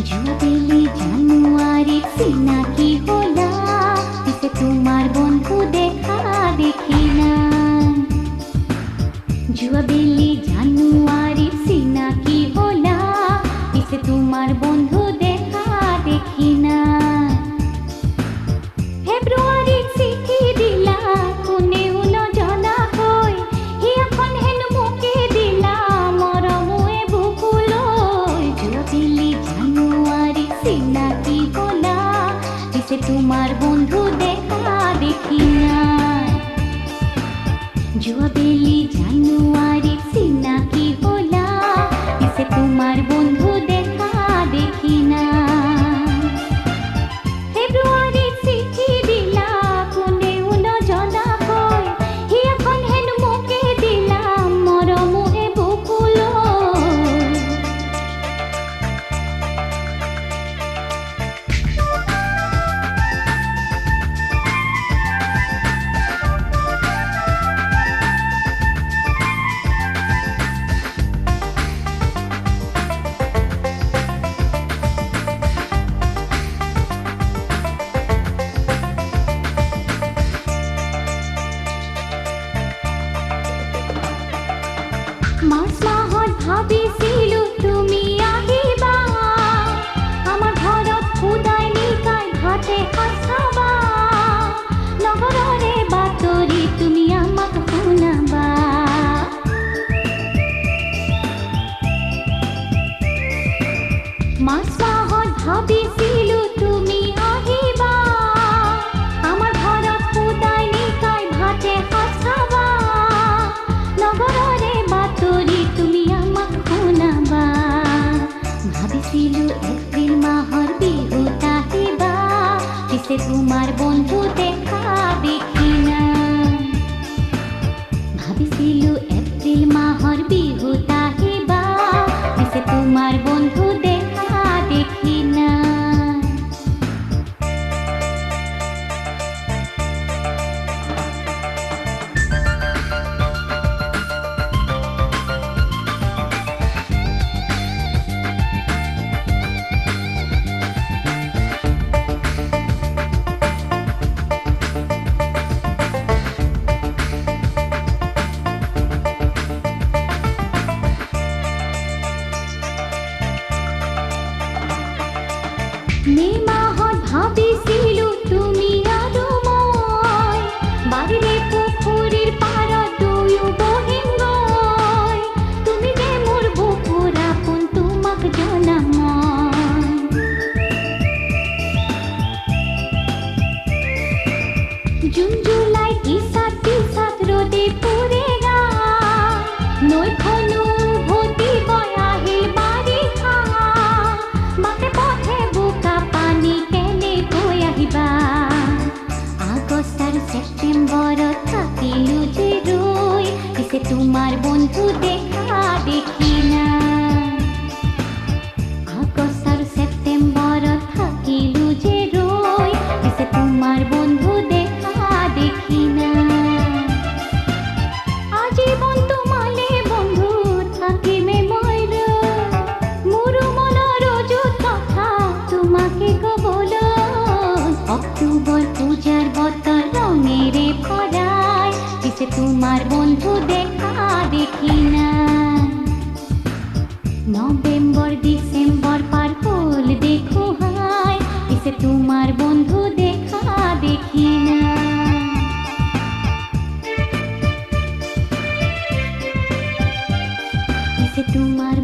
जुआबेली জানুয়ারি চিনাকি হলা পিছে তোমার বন্ধু দেখা দেখি না जुआबेली জানুয়ারি চিনাকি হলা পিছে তোমার বন্ধু দেখা দেখি না ফেব্রুয়ারি চিঠি দিলা কোনেও নজনা কই হিয়াখন হেনো মোকে দিলা মৰমে বুকুলৈ जुआबेली জানুয়ারি চিনাকি হলা পিছে তোমার বন্ধু দেখা দেখি না जुआबेली জানুয়ারি চিনাকি হলা পিছে তোমার বন্ধু দেখা দেখি না ফেব্রুয়ারি চিঠি দিলা কোনেও নজনা কই হিয়াখন হেনো মোকে দিলা মৰমে বুকুলৈ মাৰ্চ মাহত ভাবিছিলো তুমি আহিবা আমাৰ ঘৰত খুদাই নিকাই ভাতে সাজ খাবা নগৰৰে বাতৰি তুমি আমাক শুনাবা মাৰ্চ মাহত ভাবিছিলো তুমি আহিবা আমাৰ ঘৰত খুদাই নিকাই ভাতে সাজ খাবা নগৰৰে বাতৰি তুমি আমাক শুনাবা ভাবিছিলো এপ্ৰিল মাহৰ বিহুত আহিবা পিছে তোমাৰ বন্ধু দেখা দেখি না ভাবিছিলো এপ্ৰিল মাহৰ বিহুত আহিবা পিছে তোমাৰ বন্ধু দেখা দেখি না মে মাহত ভাবিছিলো তুমি আৰু মই বাৰীৰে পুখুৰীৰ পাৰত দুয়ো বহিম গৈ তুমি যে মোৰ বুকুৰ আপোন তোমাক জনাম মই জুন জুলাই ইছাত পিছাত ৰ'দে পুৰে গা নৈখনো উভতি গৈ আহিল বাৰিষা বাটে পথে বোকা পানী কেনেকৈ আহিবা আগষ্ট আৰু ছেপ্টেম্বৰত থাকিলো যে ৰৈ পিছে তোমাৰ বন্ধু দেখা দেখি না আগষ্ট আৰু ছেপ্টেম্বৰত থাকিলো যে ৰৈ পিছে তোমাৰ বন্ধু দেখা দেখি না আজীবন তোমালে বন্ধু থাকিমে মই ৰৈ মোৰ মনৰ অযুত কথা তোমাকে কবলৈ অক্টোবৰ পূজাৰ বতৰ ৰঙেৰে ভৰাই পিছে তোমাৰ বন্ধু দেখা দেখি না নৱেম্বৰ ডিচেম্বৰ পাৰ হ'ল দেখো হাই পিছে তোমাৰ বন্ধু দেখা দেখি না পিছে তোমাৰ